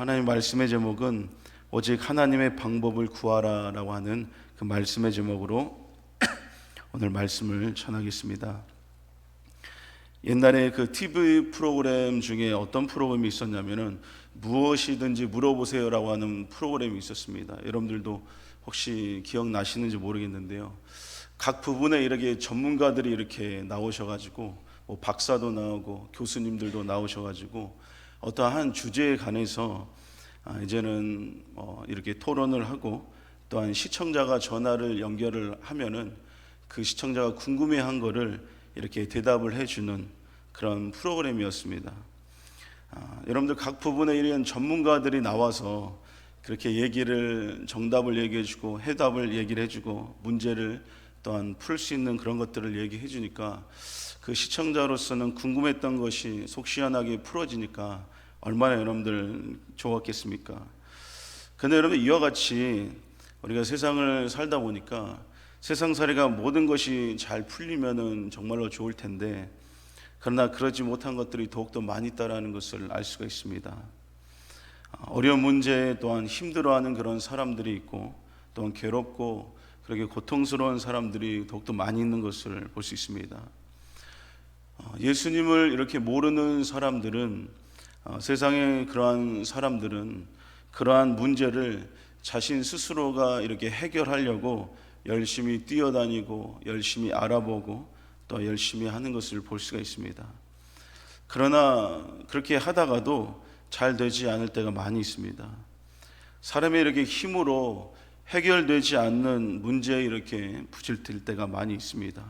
하나님 말씀의 제목은 오직 하나님의 방법을 구하라라고 하는 그 말씀의 제목으로 오늘 말씀을 전하겠습니다. 옛날에 그 TV 프로그램 중에 어떤 프로그램이 있었냐면은 무엇이든지 물어보세요라고 하는 프로그램이 있었습니다. 여러분들도 혹시 기억나시는지 모르겠는데요. 각 부분에 이렇게 전문가들이 이렇게 나오셔가지고 뭐 박사도 나오고 교수님들도 나오셔가지고 어떠한 주제에 관해서 이제는 이렇게 토론을 하고 또한 시청자가 전화를 연결을 하면은 그 시청자가 궁금해한 거를 이렇게 대답을 해주는 그런 프로그램이었습니다. 여러분들 각 부분에 이런 전문가들이 나와서 그렇게 정답을 얘기해주고 해답을 얘기를 해주고 문제를 또한 풀 수 있는 그런 것들을 얘기해 주니까 그 시청자로서는 궁금했던 것이 속 시원하게 풀어지니까 얼마나 여러분들 좋았겠습니까? 근데 여러분 이와 같이 우리가 세상을 살다 보니까 세상살이가 모든 것이 잘 풀리면은 정말로 좋을 텐데 그러나 그러지 못한 것들이 더욱더 많이 있다라는 것을 알 수가 있습니다. 어려운 문제 또한 힘들어하는 그런 사람들이 있고 또한 괴롭고 그렇게 고통스러운 사람들이 더욱더 많이 있는 것을 볼 수 있습니다. 예수님을 이렇게 모르는 사람들은 세상의 그러한 사람들은 그러한 문제를 자신 스스로가 이렇게 해결하려고 열심히 뛰어다니고 열심히 알아보고 또 열심히 하는 것을 볼 수가 있습니다. 그러나 그렇게 하다가도 잘 되지 않을 때가 많이 있습니다. 사람이 이렇게 힘으로 해결되지 않는 문제에 이렇게 부질릴 때가 많이 있습니다.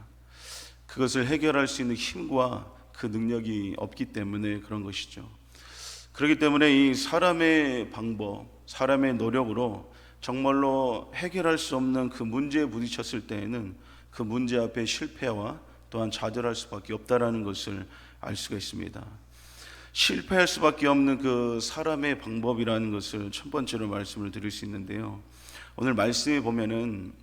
그것을 해결할 수 있는 힘과 그 능력이 없기 때문에 그런 것이죠. 그렇기 때문에 이 사람의 방법, 사람의 노력으로 정말로 해결할 수 없는 그 문제에 부딪혔을 때에는 그 문제 앞에 실패와 또한 좌절할 수밖에 없다라는 것을 알 수가 있습니다. 실패할 수밖에 없는 그 사람의 방법이라는 것을 첫 번째로 말씀을 드릴 수 있는데요. 오늘 말씀에 보면은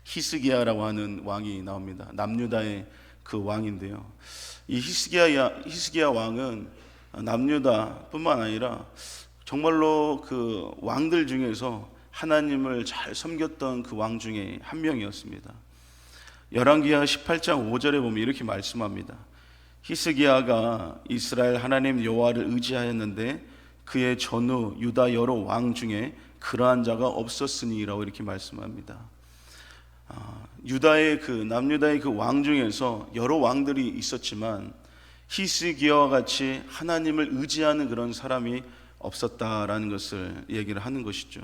히스기야라고 하는 왕이 나옵니다. 남유다의 그 왕인데요. 이 히스기야 왕은 남유다뿐만 아니라 정말로 그 왕들 중에서 하나님을 잘 섬겼던 그 왕 중에 한 명이었습니다. 열왕기하 18장 5절에 보면 이렇게 말씀합니다. 히스기야가 이스라엘 하나님 여호와를 의지하였는데 그의 전후 유다 여러 왕 중에 그러한 자가 없었으니라고 이렇게 말씀합니다. 남유다의 그 왕 중에서 여러 왕들이 있었지만 히스기야와 같이 하나님을 의지하는 그런 사람이 없었다라는 것을 얘기를 하는 것이죠.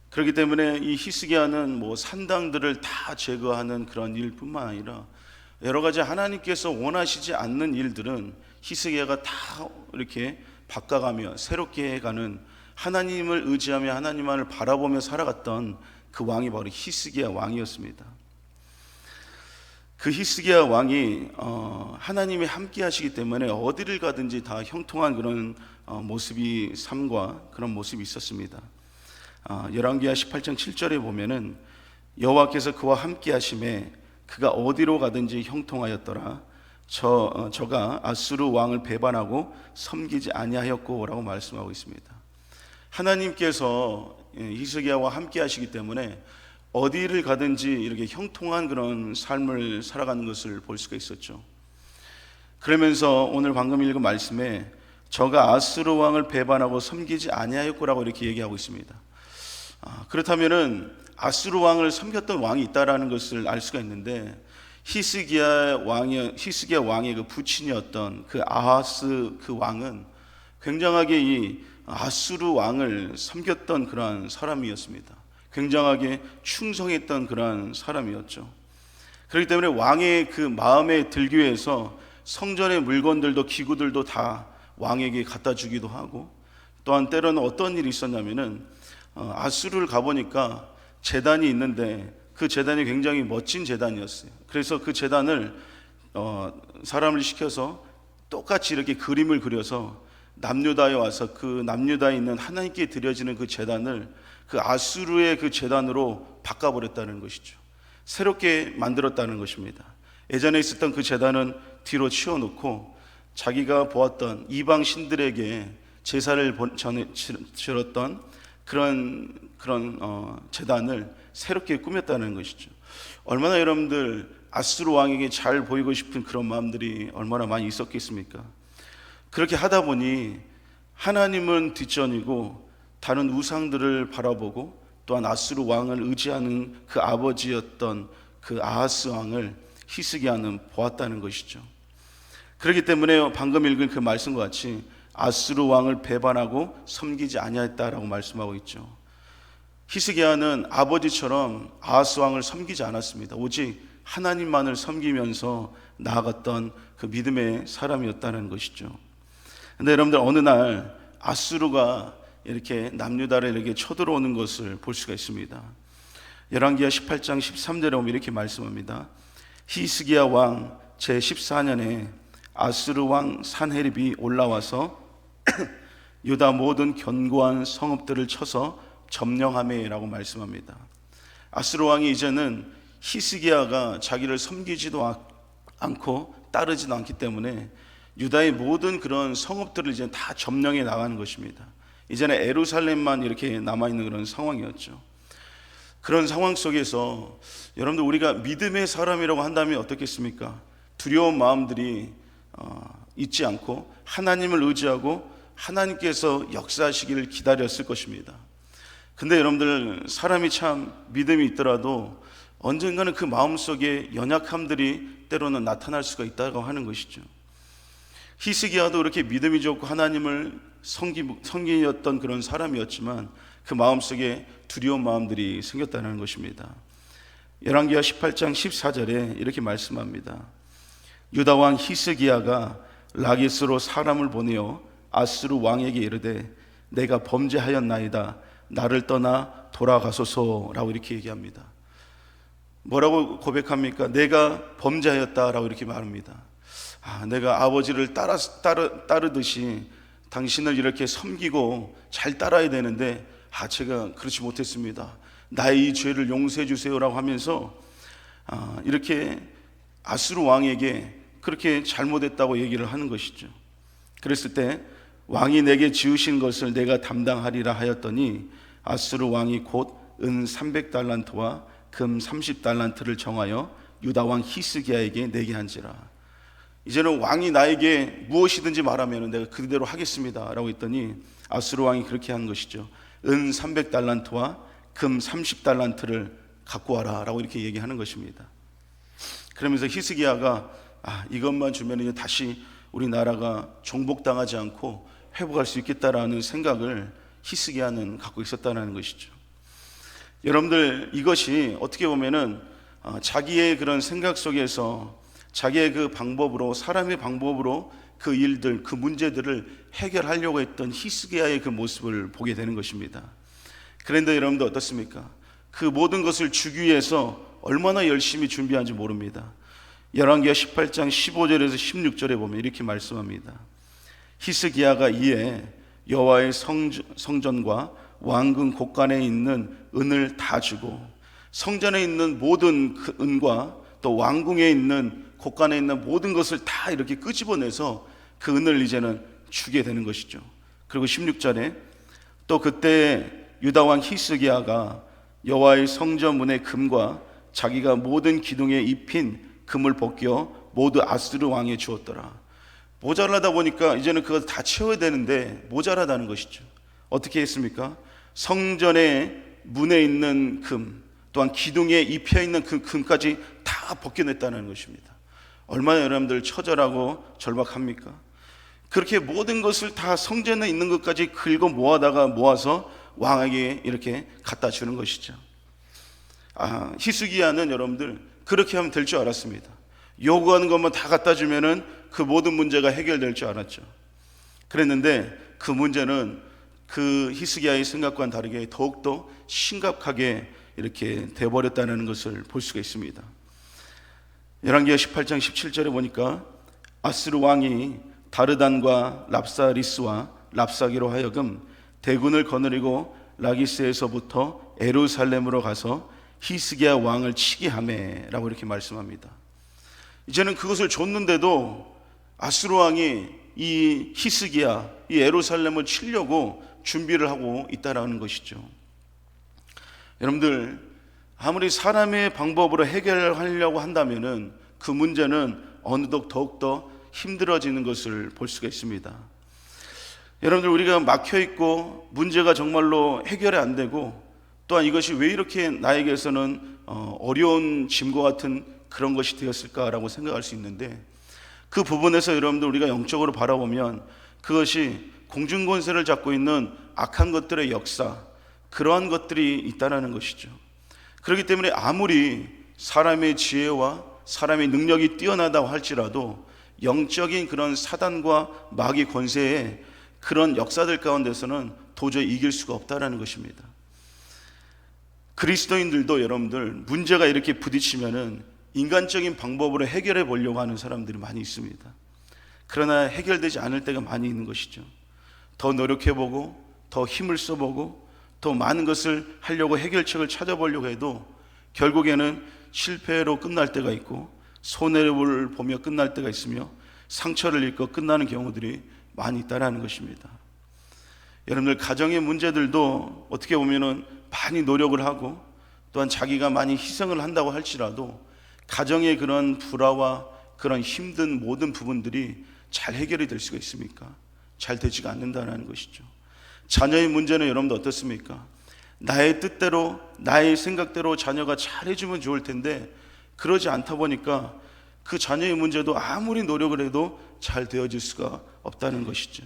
그렇기 때문에 이 히스기야는 뭐 산당들을 다 제거하는 그런 일뿐만 아니라 여러 가지 하나님께서 원하시지 않는 일들은 히스기야가 다 이렇게 바꿔가며 새롭게 해가는 하나님을 의지하며 하나님만을 바라보며 살아갔던 그 왕이 바로 히스기야 왕이었습니다. 그 히스기야 왕이 하나님이 함께 하시기 때문에 어디를 가든지 다 형통한 그런 삶과 그런 모습이 있었습니다. 열왕기하 18장 7절에 보면은 여호와께서 그와 함께 하심에 그가 어디로 가든지 형통하였더라. 저가 아수르 왕을 배반하고 섬기지 아니하였고라고 말씀하고 있습니다. 하나님께서 히스기야와 함께 하시기 때문에 어디를 가든지 이렇게 형통한 그런 삶을 살아가는 것을 볼 수가 있었죠. 그러면서 오늘 방금 읽은 말씀에 저가 아수르 왕을 배반하고 섬기지 아니하였고라고 이렇게 얘기하고 있습니다. 그렇다면은 아수르 왕을 섬겼던 왕이 있다라는 것을 알 수가 있는데 히스기야 왕의 그 부친이었던 그 아하스 그 왕은 굉장하게 이 아수르 왕을 섬겼던 그러한 사람이었습니다. 굉장하게 충성했던 그러한 사람이었죠. 그렇기 때문에 왕의 그 마음에 들기 위해서 성전의 물건들도 기구들도 다 왕에게 갖다 주기도 하고 또한 때로는 어떤 일이 있었냐면은 아수르를 가보니까 제단이 있는데 그 제단이 굉장히 멋진 제단이었어요. 그래서 그 제단을 사람을 시켜서 똑같이 이렇게 그림을 그려서 남유다에 와서 그 남유다에 있는 하나님께 드려지는 그 제단을 그 아수르의 그 제단으로 바꿔버렸다는 것이죠. 새롭게 만들었다는 것입니다. 예전에 있었던 그 제단은 뒤로 치워놓고 자기가 보았던 이방 신들에게 제사를 치렀던 그런 제단을 새롭게 꾸몄다는 것이죠. 얼마나 여러분들 아수르 왕에게 잘 보이고 싶은 그런 마음들이 얼마나 많이 있었겠습니까? 그렇게 하다 보니 하나님은 뒷전이고 다른 우상들을 바라보고 또한 아수르 왕을 의지하는 그 아버지였던 그 아하스 왕을 히스기야는 보았다는 것이죠. 그렇기 때문에 방금 읽은 그 말씀과 같이 아수르 왕을 배반하고 섬기지 아니하였다라고 말씀하고 있죠. 히스기야는 아버지처럼 아하스 왕을 섬기지 않았습니다. 오직 하나님만을 섬기면서 나아갔던 그 믿음의 사람이었다는 것이죠. 근데 여러분들 어느 날 아수르가 이렇게 남유다를 이렇게 쳐들어오는 것을 볼 수가 있습니다. 열왕기하 18장 13절에 보면 이렇게 말씀합니다. 히스기야 왕 제14년에 아수르 왕 산헤립이 올라와서 유다 모든 견고한 성읍들을 쳐서 점령하매라고 말씀합니다. 아수르 왕이 이제는 히스기야가 자기를 섬기지도 않고 따르지도 않기 때문에 유다의 모든 그런 성읍들을 이제 다 점령해 나가는 것입니다. 이제는 예루살렘만 이렇게 남아있는 그런 상황이었죠. 그런 상황 속에서 여러분들 우리가 믿음의 사람이라고 한다면 어떻겠습니까? 두려운 마음들이 잊지 않고 하나님을 의지하고 하나님께서 역사하시기를 기다렸을 것입니다. 근데 여러분들 사람이 참 믿음이 있더라도 언젠가는 그 마음속에 연약함들이 때로는 나타날 수가 있다고 하는 것이죠. 히스기야도 그렇게 믿음이 좋고 하나님을 섬기였던 그런 사람이었지만 그 마음속에 두려운 마음들이 생겼다는 것입니다. 열왕기하 18장 14절에 이렇게 말씀합니다. 유다 왕 히스기야가 라기스로 사람을 보내어 아수르 왕에게 이르되 내가 범죄하였나이다 나를 떠나 돌아가소서라고 이렇게 얘기합니다. 뭐라고 고백합니까? 내가 범죄하였다라고 이렇게 말합니다. 내가 아버지를 따르듯이 당신을 이렇게 섬기고 잘 따라야 되는데 제가 그렇지 못했습니다. 나의 이 죄를 용서해 주세요라고 하면서 이렇게 아수르 왕에게 그렇게 잘못했다고 얘기를 하는 것이죠. 그랬을 때 왕이 내게 지으신 것을 내가 담당하리라 하였더니 아수르 왕이 곧 은 300달란트와 금 30달란트를 정하여 유다 왕 히스기야에게 내게 한지라. 이제는 왕이 나에게 무엇이든지 말하면 내가 그대로 하겠습니다 라고 했더니 아수르 왕이 그렇게 한 것이죠. 은 300달란트와 금 30달란트를 갖고 와라 라고 이렇게 얘기하는 것입니다. 그러면서 히스기야가 이것만 주면 이제 다시 우리나라가 정복당하지 않고 회복할 수 있겠다라는 생각을 히스기야는 갖고 있었다는 것이죠. 여러분들 이것이 어떻게 보면은 자기의 그런 생각 속에서 자기의 그 방법으로 사람의 방법으로 그 일들 그 문제들을 해결하려고 했던 히스기야의 그 모습을 보게 되는 것입니다. 그런데 여러분들 어떻습니까? 그 모든 것을 주기 위해서 얼마나 열심히 준비한지 모릅니다. 열왕기하 18장 15절에서 16절에 보면 이렇게 말씀합니다. 히스기야가 이에 여호와의 성전과 왕궁 곳간에 있는 은을 다 주고 성전에 있는 모든 그 은과 또 왕궁에 있는 곳간에 있는 모든 것을 다 이렇게 끄집어내서 그 은을 이제는 주게 되는 것이죠. 그리고 16절에 또 그때 유다 왕 히스기야가 여호와의 성전 문의 금과 자기가 모든 기둥에 입힌 금을 벗겨 모두 아수르 왕에 주었더라. 모자라다 보니까 이제는 그걸 다 채워야 되는데 모자라다는 것이죠. 어떻게 했습니까? 성전의 문에 있는 금 또한 기둥에 입혀 있는 그 금까지 다 벗겨냈다는 것입니다. 얼마나 여러분들 처절하고 절박합니까? 그렇게 모든 것을 다 성전에 있는 것까지 긁어 모아서 왕에게 이렇게 갖다 주는 것이죠. 히스기야는 여러분들 그렇게 하면 될 줄 알았습니다. 요구하는 것만 다 갖다 주면은 그 모든 문제가 해결될 줄 알았죠. 그랬는데 그 문제는 그 히스기야의 생각과는 다르게 더욱더 심각하게 이렇게 되어버렸다는 것을 볼 수가 있습니다. 열왕기하 18장 17절에 보니까 아수르 왕이 다르단과 랍사리스와 랍사기로 하여금 대군을 거느리고 라기스에서부터 예루살렘으로 가서 히스기야 왕을 치게 하매 라고 이렇게 말씀합니다. 이제는 그것을 줬는데도 아수르 왕이 이 히스기야 이 예루살렘을 치려고 준비를 하고 있다라는 것이죠. 여러분들, 아무리 사람의 방법으로 해결하려고 한다면은 그 문제는 어느덧 더욱더 힘들어지는 것을 볼 수가 있습니다. 여러분들, 우리가 막혀있고 문제가 정말로 해결이 안 되고, 또한 이것이 왜 이렇게 나에게서는 어려운 짐과 같은 그런 것이 되었을까라고 생각할 수 있는데, 그 부분에서 여러분들 우리가 영적으로 바라보면 그것이 공중권세를 잡고 있는 악한 것들의 역사, 그러한 것들이 있다는 것이죠. 그렇기 때문에 아무리 사람의 지혜와 사람의 능력이 뛰어나다고 할지라도 영적인 그런 사단과 마귀 권세의 그런 역사들 가운데서는 도저히 이길 수가 없다는 것입니다. 그리스도인들도 여러분들 문제가 이렇게 부딪히면은 인간적인 방법으로 해결해 보려고 하는 사람들이 많이 있습니다. 그러나 해결되지 않을 때가 많이 있는 것이죠. 더 노력해보고 더 힘을 써보고 더 많은 것을 하려고 해결책을 찾아보려고 해도 결국에는 실패로 끝날 때가 있고 손해를 보며 끝날 때가 있으며 상처를 입고 끝나는 경우들이 많이 있다는 것입니다. 여러분들, 가정의 문제들도 어떻게 보면은 많이 노력을 하고 또한 자기가 많이 희생을 한다고 할지라도 가정의 그런 불화와 그런 힘든 모든 부분들이 잘 해결이 될 수가 있습니까? 잘 되지가 않는다는 것이죠. 자녀의 문제는 여러분들 어떻습니까? 나의 뜻대로 나의 생각대로 자녀가 잘해주면 좋을 텐데 그러지 않다 보니까 그 자녀의 문제도 아무리 노력을 해도 잘 되어질 수가 없다는 것이죠.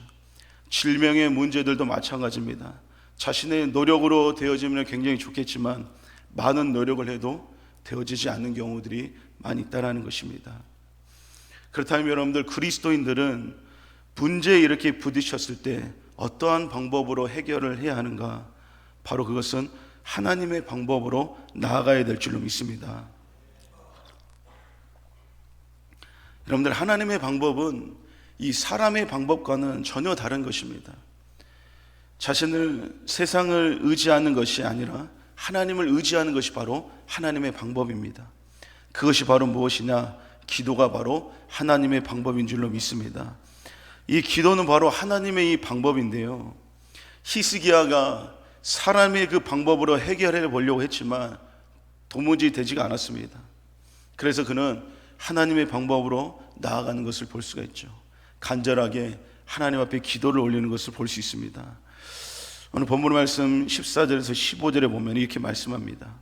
질병의 문제들도 마찬가지입니다. 자신의 노력으로 되어지면 굉장히 좋겠지만 많은 노력을 해도 되어지지 않는 경우들이 많이 있다는 것입니다. 그렇다면 여러분들, 그리스도인들은 문제에 이렇게 부딪혔을 때 어떠한 방법으로 해결을 해야 하는가? 바로 그것은 하나님의 방법으로 나아가야 될 줄로 믿습니다. 여러분들, 하나님의 방법은 이 사람의 방법과는 전혀 다른 것입니다. 자신을, 세상을 의지하는 것이 아니라 하나님을 의지하는 것이 바로 하나님의 방법입니다. 그것이 바로 무엇이냐? 기도가 바로 하나님의 방법인 줄로 믿습니다. 이 기도는 바로 하나님의 이 방법인데요, 히스기야가 사람의 그 방법으로 해결해 보려고 했지만 도무지 되지가 않았습니다. 그래서 그는 하나님의 방법으로 나아가는 것을 볼 수가 있죠. 간절하게 하나님 앞에 기도를 올리는 것을 볼 수 있습니다. 오늘 본문 말씀 14절에서 15절에 보면 이렇게 말씀합니다.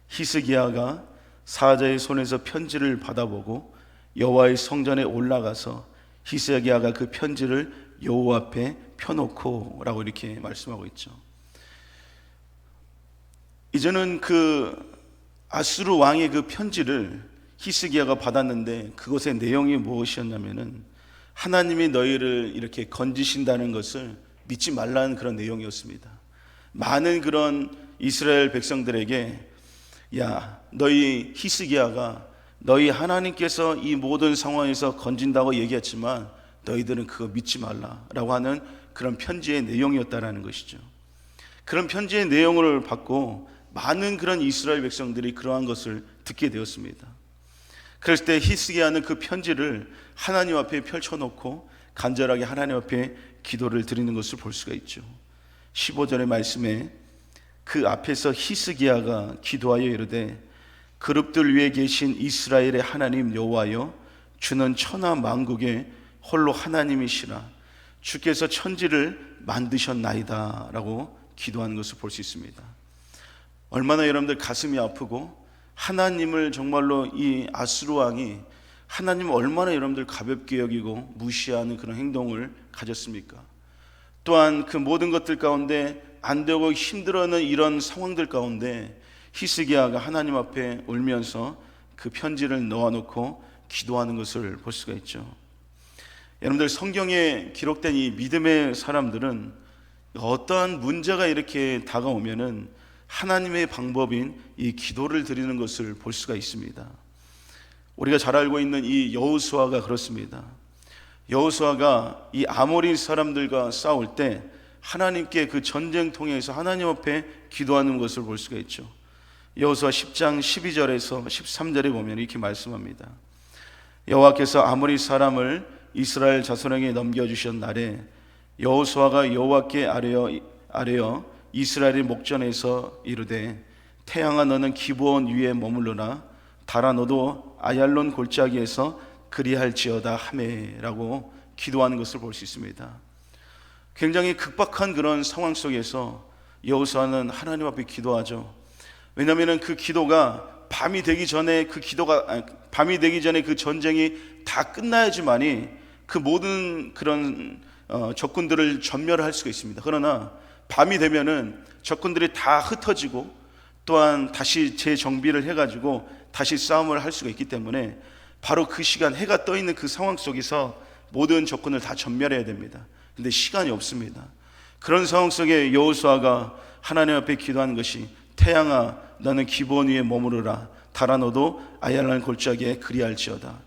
히스기야가 사자의 손에서 편지를 받아보고 여호와의 성전에 올라가서 히스기야가 그 편지를 여호와 앞에 펴놓고 라고 이렇게 말씀하고 있죠. 이제는 그 아수르 왕의 그 편지를 히스기야가 받았는데 그것의 내용이 무엇이었냐면은 하나님이 너희를 이렇게 건지신다는 것을 믿지 말라는 그런 내용이었습니다. 많은 그런 이스라엘 백성들에게, 야, 너희 히스기야가 너희 하나님께서 이 모든 상황에서 건진다고 얘기했지만 너희들은 그거 믿지 말라라고 하는 그런 편지의 내용이었다라는 것이죠. 그런 편지의 내용을 받고 많은 그런 이스라엘 백성들이 그러한 것을 듣게 되었습니다. 그랬을 때 히스기야는 그 편지를 하나님 앞에 펼쳐놓고 간절하게 하나님 앞에 기도를 드리는 것을 볼 수가 있죠. 15절의 말씀에 그 앞에서 히스기야가 기도하여 이르되 그룹들 위에 계신 이스라엘의 하나님 여호와여, 주는 천하 만국의 홀로 하나님이시라. 주께서 천지를 만드셨나이다 라고 기도하는 것을 볼 수 있습니다. 얼마나 여러분들 가슴이 아프고 하나님을 정말로 이 아수르 왕이 하나님을 얼마나 여러분들 가볍게 여기고 무시하는 그런 행동을 가졌습니까? 또한 그 모든 것들 가운데 안 되고 힘들어하는 이런 상황들 가운데 히스기야가 하나님 앞에 울면서 그 편지를 넣어놓고 기도하는 것을 볼 수가 있죠. 여러분들, 성경에 기록된 이 믿음의 사람들은 어떠한 문제가 이렇게 다가오면은 하나님의 방법인 이 기도를 드리는 것을 볼 수가 있습니다. 우리가 잘 알고 있는 이 여호수아가 그렇습니다. 여호수아가 이 아모리 사람들과 싸울 때 하나님께 그 전쟁통에서 하나님 앞에 기도하는 것을 볼 수가 있죠. 여호수아 10장 12절에서 13절에 보면 이렇게 말씀합니다. 여호와께서 아모리 사람을 이스라엘 자손에게 넘겨주신 날에 여호수아가 여호와께 아뢰어 이스라엘의 목전에서 이르되 태양아 너는 기브온 위에 머물러라 달아 너도 아얄론 골짜기에서 그리할지어다 하매라고 기도하는 것을 볼 수 있습니다. 굉장히 급박한 그런 상황 속에서 여호수아는 하나님 앞에 기도하죠. 왜냐하면 그 기도가 밤이 되기 전에 그 전쟁이 다 끝나야지만이 그 모든 그런 적군들을 전멸할 수가 있습니다. 그러나 밤이 되면은 적군들이 다 흩어지고 또한 다시 재정비를 해가지고 다시 싸움을 할 수가 있기 때문에 바로 그 시간, 해가 떠 있는 그 상황 속에서 모든 적군을 다 전멸해야 됩니다. 근데 시간이 없습니다. 그런 상황 속에 여호수아가 하나님 앞에 기도하는 것이 태양아 너는 기브온 위에 머무르라 달아 너도 아얄론 골짜기에 그리할지어다.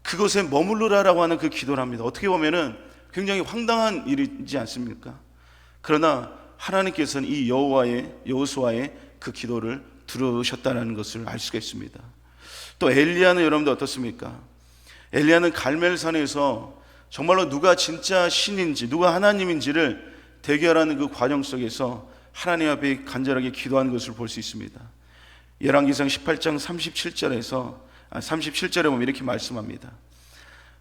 그곳에 머무르라라고 하는 그 기도를 합니다. 어떻게 보면은 굉장히 황당한 일이지 않습니까? 그러나 하나님께서는 이 여호수아의 그 기도를 들으셨다는 것을 알 수가 있습니다. 또 엘리야는 여러분들 어떻습니까? 엘리야는 갈멜산에서 정말로 누가 진짜 신인지 누가 하나님인지를 대결하는 그 과정 속에서 하나님 앞에 간절하게 기도하는 것을 볼 수 있습니다. 열왕기상 18장 37절에 보면 이렇게 말씀합니다.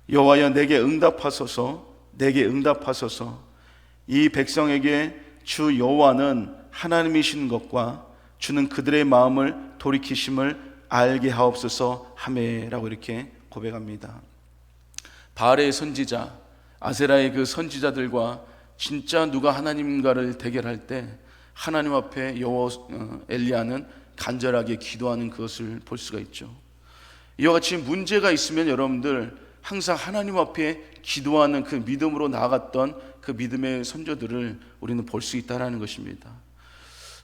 여호와여 내게 응답하소서 이 백성에게 주 여호와는 하나님이신 것과 주는 그들의 마음을 돌이키심을 알게 하옵소서 하매라고 이렇게 고백합니다. 바알의 선지자 아세라의 그 선지자들과 진짜 누가 하나님과를 대결할 때 하나님 앞에 엘리야는 간절하게 기도하는 그것을 볼 수가 있죠. 이와 같이 문제가 있으면 여러분들 항상 하나님 앞에 기도하는 그 믿음으로 나아갔던 그 믿음의 선조들을 우리는 볼 수 있다는 것입니다.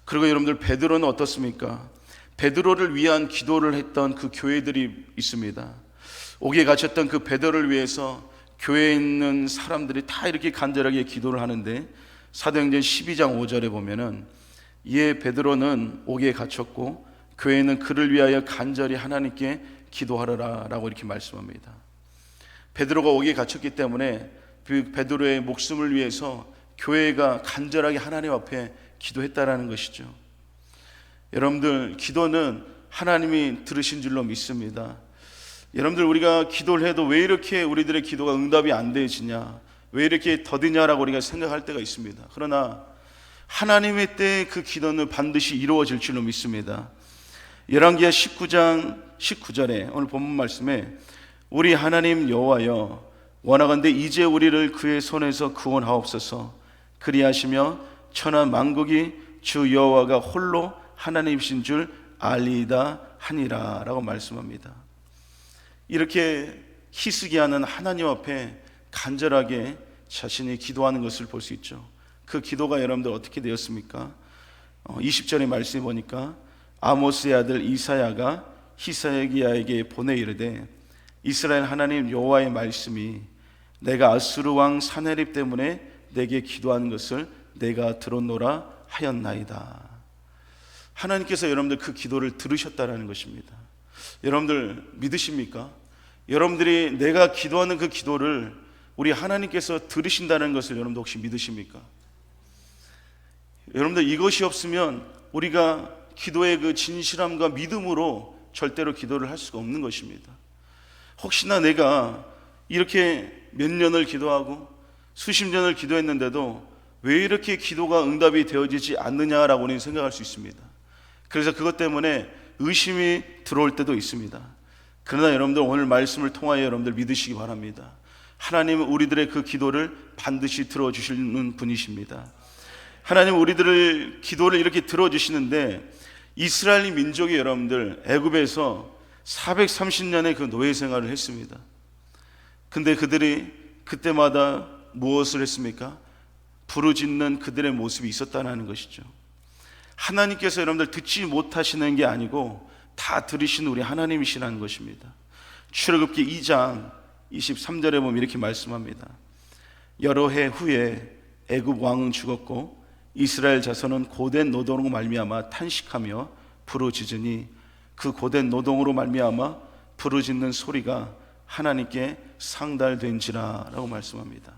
그리고 여러분들 베드로는 어떻습니까? 베드로를 위한 기도를 했던 그 교회들이 있습니다. 옥에 갇혔던 그 베드로를 위해서 교회에 있는 사람들이 다 이렇게 간절하게 기도를 하는데 사도행전 12장 5절에 보면은 이에 베드로는 옥에 갇혔고 교회는 그를 위하여 간절히 하나님께 기도하라라고 이렇게 말씀합니다. 베드로가 옥에 갇혔기 때문에 그 베드로의 목숨을 위해서 교회가 간절하게 하나님 앞에 기도했다라는 것이죠. 여러분들 기도는 하나님이 들으신 줄로 믿습니다. 여러분들 우리가 기도를 해도 왜 이렇게 우리들의 기도가 응답이 안 되지냐, 왜 이렇게 더디냐라고 우리가 생각할 때가 있습니다. 그러나 하나님의 때에 그 기도는 반드시 이루어질 줄로 믿습니다. 열왕기하 19장 19절에 오늘 본문 말씀에 우리 하나님 여호와여 원하건대 이제 우리를 그의 손에서 구원하옵소서 그리하시며 천하 만국이 주 여호와가 홀로 하나님이신 줄 알리이다 하니라 라고 말씀합니다. 이렇게 히스기야는 하나님 앞에 간절하게 자신이 기도하는 것을 볼 수 있죠. 그 기도가 여러분들 어떻게 되었습니까? 20절의 말씀에 보니까 아모스의 아들 이사야가 히스기야에게 보내 이르되 이스라엘 하나님 여호와의 말씀이 내가 아수르 왕 사네립 때문에 내게 기도하는 것을 내가 들었노라 하였나이다. 하나님께서 여러분들 그 기도를 들으셨다라는 것입니다. 여러분들 믿으십니까? 여러분들이 내가 기도하는 그 기도를 우리 하나님께서 들으신다는 것을 여러분들 혹시 믿으십니까? 여러분들 이것이 없으면 우리가 기도의 그 진실함과 믿음으로 절대로 기도를 할 수가 없는 것입니다. 혹시나 내가 이렇게 몇 년을 기도하고 수십 년을 기도했는데도 왜 이렇게 기도가 응답이 되어지지 않느냐라고 우리는 생각할 수 있습니다. 그래서 그것 때문에 의심이 들어올 때도 있습니다. 그러나 여러분들 오늘 말씀을 통하여 여러분들 믿으시기 바랍니다. 하나님은 우리들의 그 기도를 반드시 들어주시는 분이십니다. 하나님은 우리들의 기도를 이렇게 들어주시는데 이스라엘 민족이 여러분들 애굽에서 430년의 그 노예 생활을 했습니다. 근데 그들이 그때마다 무엇을 했습니까? 부르짖는 그들의 모습이 있었다는 것이죠. 하나님께서 여러분들 듣지 못하시는 게 아니고 다 들으시는 우리 하나님이시라는 것입니다. 출애굽기 2장 23절에 보면 이렇게 말씀합니다. 여러 해 후에 애굽 왕은 죽었고 이스라엘 자손은 고된 노동으로 말미암아 탄식하며 부르짖으니 그 고된 노동으로 말미암아 부르짖는 소리가 하나님께 상달된지라 라고 말씀합니다.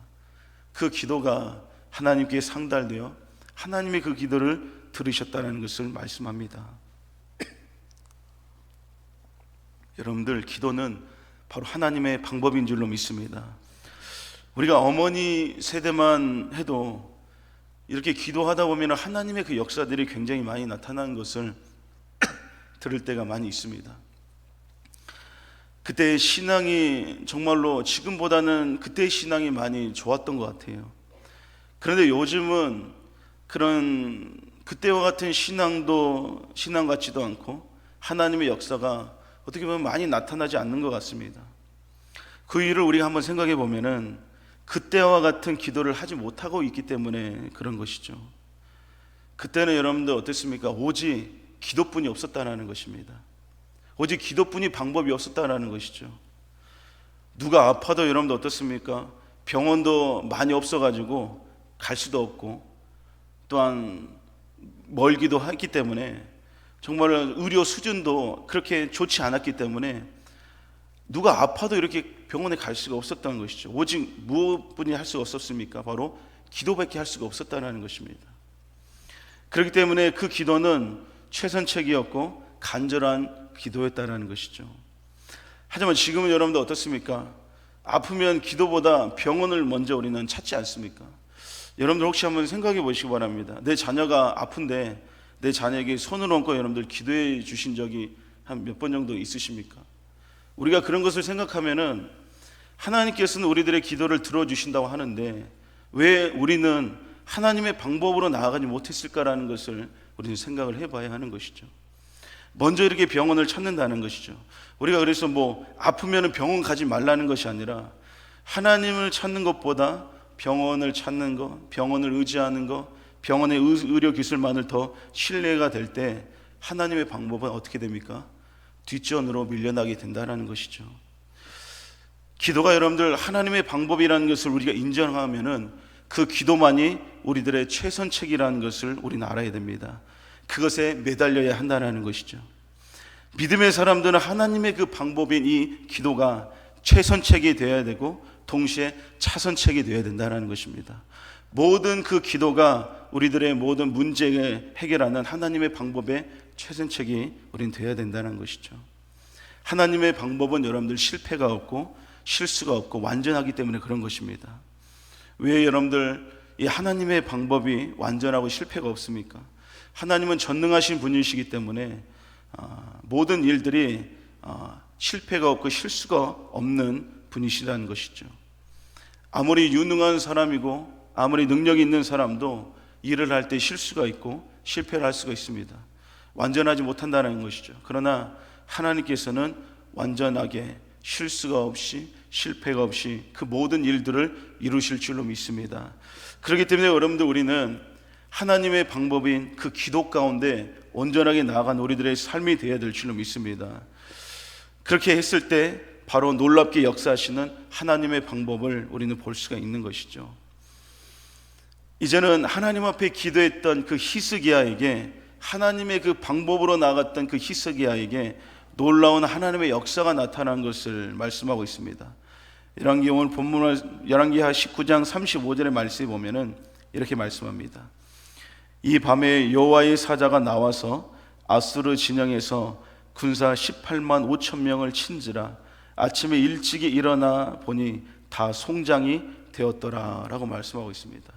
그 기도가 하나님께 상달되어 하나님의 그 기도를 들으셨다는 것을 말씀합니다. 여러분들, 기도는 바로 하나님의 방법인 줄로 믿습니다. 우리가 어머니 세대만 해도 이렇게 기도하다 보면 하나님의 그 역사들이 굉장히 많이 나타나는 것을 들을 때가 많이 있습니다. 그때의 신앙이 정말로 지금보다는 그때의 신앙이 많이 좋았던 것 같아요. 그런데 요즘은 그런 그때와 같은 신앙도 신앙 같지도 않고 하나님의 역사가 어떻게 보면 많이 나타나지 않는 것 같습니다. 그 이유를 우리가 한번 생각해 보면은 그때와 같은 기도를 하지 못하고 있기 때문에 그런 것이죠. 그때는 여러분들 어땠습니까? 오직 기도뿐이 없었다는 것입니다. 오직 기도뿐이 방법이 없었다는 것이죠. 누가 아파도 여러분들 어떻습니까? 병원도 많이 없어가지고 갈 수도 없고 또한 멀기도 했기 때문에 정말 의료 수준도 그렇게 좋지 않았기 때문에 누가 아파도 이렇게 병원에 갈 수가 없었다는 것이죠. 오직 무엇뿐이 할 수가 없었습니까? 바로 기도밖에 할 수가 없었다는 것입니다. 그렇기 때문에 그 기도는 최선책이었고 간절한 기도였다는 것이죠. 하지만 지금은 여러분들 어떻습니까? 아프면 기도보다 병원을 먼저 우리는 찾지 않습니까? 여러분들 혹시 한번 생각해 보시기 바랍니다. 내 자녀가 아픈데 내 자녀에게 손을 얹고 여러분들 기도해 주신 적이 한 몇 번 정도 있으십니까? 우리가 그런 것을 생각하면은 하나님께서는 우리들의 기도를 들어주신다고 하는데 왜 우리는 하나님의 방법으로 나아가지 못했을까라는 것을 우리는 생각을 해봐야 하는 것이죠. 먼저 이렇게 병원을 찾는다는 것이죠. 우리가 그래서 아프면 병원 가지 말라는 것이 아니라 하나님을 찾는 것보다 병원을 찾는 것, 병원을 의지하는 것, 병원의 의료 기술만을 더 신뢰가 될 때 하나님의 방법은 어떻게 됩니까? 뒷전으로 밀려나게 된다는 것이죠. 기도가 여러분들 하나님의 방법이라는 것을 우리가 인정하면은 그 기도만이 우리들의 최선책이라는 것을 우리는 알아야 됩니다. 그것에 매달려야 한다는 것이죠. 믿음의 사람들은 하나님의 그 방법인 이 기도가 최선책이 되어야 되고 동시에 차선책이 되어야 된다는 것입니다. 모든 그 기도가 우리들의 모든 문제를 해결하는 하나님의 방법의 최선책이 우리는 되어야 된다는 것이죠. 하나님의 방법은 여러분들 실패가 없고 실수가 없고 완전하기 때문에 그런 것입니다. 왜 여러분들 이 하나님의 방법이 완전하고 실패가 없습니까? 하나님은 전능하신 분이시기 때문에 모든 일들이 실패가 없고 실수가 없는 분이시라는 것이죠. 아무리 유능한 사람이고 아무리 능력이 있는 사람도 일을 할 때 실수가 있고 실패를 할 수가 있습니다. 완전하지 못한다는 것이죠. 그러나 하나님께서는 완전하게 실수가 없이 실패가 없이 그 모든 일들을 이루실 줄로 믿습니다. 그렇기 때문에 여러분들 우리는 하나님의 방법인 그 기도 가운데 온전하게 나아간 우리들의 삶이 되어야 될 줄로 믿습니다. 그렇게 했을 때 바로 놀랍게 역사하시는 하나님의 방법을 우리는 볼 수가 있는 것이죠. 이제는 하나님 앞에 기도했던 그 히스기야에게 하나님의 그 방법으로 나아갔던 그 히스기야에게 놀라운 하나님의 역사가 나타난 것을 말씀하고 있습니다. 열왕기 오늘 본문을 열왕기하 19장 35절의 말씀에 보면은 이렇게 말씀합니다. 이 밤에 여호와의 사자가 나와서 아수르 진영에서 군사 18만 5천 명을 친지라 아침에 일찍이 일어나 보니 다 송장이 되었더라 라고 말씀하고 있습니다.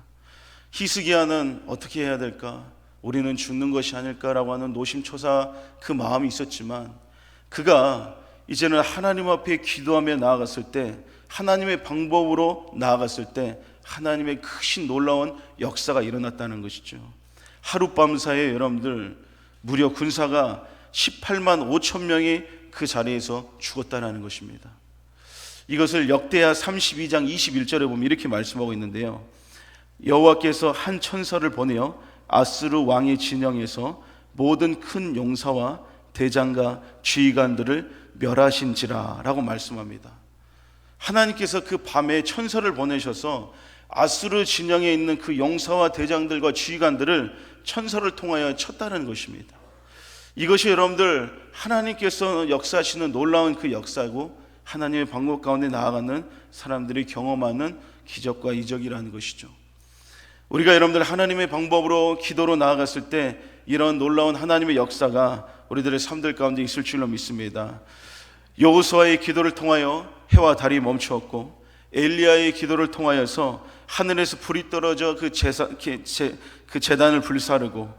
히스기야는 어떻게 해야 될까? 우리는 죽는 것이 아닐까라고 하는 노심초사 그 마음이 있었지만 그가 이제는 하나님 앞에 기도하며 나아갔을 때 하나님의 방법으로 나아갔을 때 하나님의 크신 놀라운 역사가 일어났다는 것이죠. 하룻밤 사이에 여러분들 무려 군사가 18만 5천 명이 그 자리에서 죽었다는 것입니다. 이것을 역대하 32장 21절에 보면 이렇게 말씀하고 있는데요. 여호와께서 한 천사를 보내어 아스루 왕의 진영에서 모든 큰 용사와 대장과 지휘관들을 멸하신지라 라고 말씀합니다. 하나님께서 그 밤에 천사를 보내셔서 아스루 진영에 있는 그 용사와 대장들과 지휘관들을 천사를 통하여 쳤다는 것입니다. 이것이 여러분들 하나님께서 역사하시는 놀라운 그 역사고 하나님의 방법 가운데 나아가는 사람들이 경험하는 기적과 이적이라는 것이죠. 우리가 여러분들 하나님의 방법으로 기도로 나아갔을 때 이런 놀라운 하나님의 역사가 우리들의 삶들 가운데 있을 줄로 믿습니다. 여호수아의 기도를 통하여 해와 달이 멈추었고, 엘리야의 기도를 통하여서 하늘에서 불이 떨어져 그 제단을 불사르고,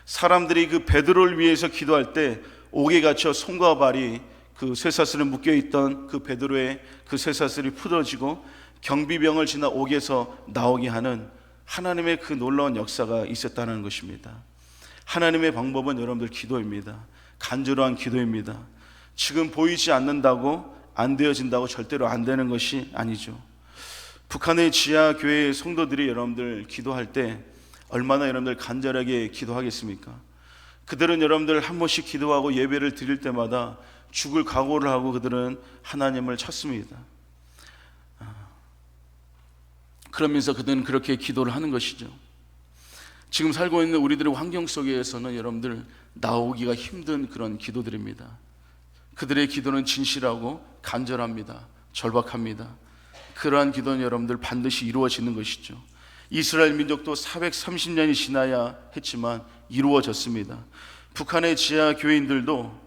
사람들이 그 베드로를 위해서 기도할 때 옥에 갇혀 손과 발이 그 쇠사슬에 묶여있던 그 베드로의 그 쇠사슬이 풀어지고 경비병을 지나 옥에서 나오게 하는 하나님의 그 놀라운 역사가 있었다는 것입니다. 하나님의 방법은 여러분들 기도입니다. 간절한 기도입니다. 지금 보이지 않는다고 안 되어진다고 절대로 안 되는 것이 아니죠. 북한의 지하교회 성도들이 여러분들 기도할 때 얼마나 여러분들 간절하게 기도하겠습니까? 그들은 여러분들 한 번씩 기도하고 예배를 드릴 때마다 죽을 각오를 하고 그들은 하나님을 찾습니다. 그러면서 그들은 그렇게 기도를 하는 것이죠. 지금 살고 있는 우리들의 환경 속에서는 여러분들 나오기가 힘든 그런 기도들입니다. 그들의 기도는 진실하고 간절합니다. 절박합니다. 그러한 기도는 여러분들 반드시 이루어지는 것이죠. 이스라엘 민족도 430년이 지나야 했지만 이루어졌습니다. 북한의 지하 교인들도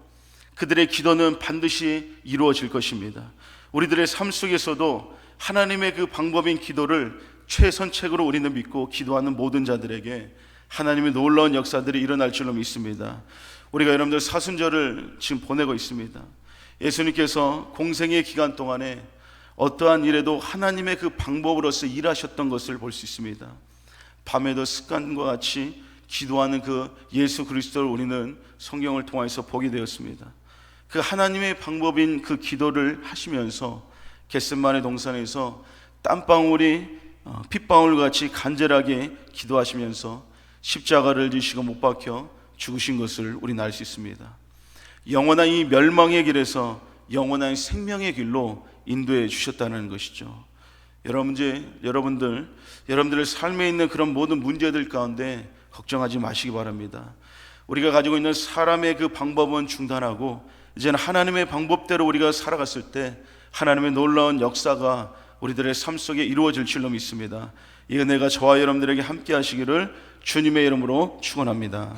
그들의 기도는 반드시 이루어질 것입니다. 우리들의 삶 속에서도 하나님의 그 방법인 기도를 최선책으로 우리는 믿고 기도하는 모든 자들에게 하나님의 놀라운 역사들이 일어날 줄로 믿습니다. 우리가 여러분들 사순절을 지금 보내고 있습니다. 예수님께서 공생의 기간 동안에 어떠한 일에도 하나님의 그 방법으로서 일하셨던 것을 볼 수 있습니다. 밤에도 습관과 같이 기도하는 그 예수 그리스도를 우리는 성경을 통해서 보게 되었습니다. 그 하나님의 방법인 그 기도를 하시면서 겟세마네 동산에서 땀방울이 핏방울 같이 간절하게 기도하시면서 십자가를 지시고 못 박혀 죽으신 것을 우리는 알 수 있습니다. 영원한 이 멸망의 길에서 영원한 생명의 길로 인도해 주셨다는 것이죠. 여러분들의 삶에 있는 그런 모든 문제들 가운데 걱정하지 마시기 바랍니다. 우리가 가지고 있는 사람의 그 방법은 중단하고 이제는 하나님의 방법대로 우리가 살아갔을 때 하나님의 놀라운 역사가 우리들의 삶 속에 이루어질 줄로 믿습니다. 이 은혜가 저와 여러분들에게 함께 하시기를 주님의 이름으로 축원합니다.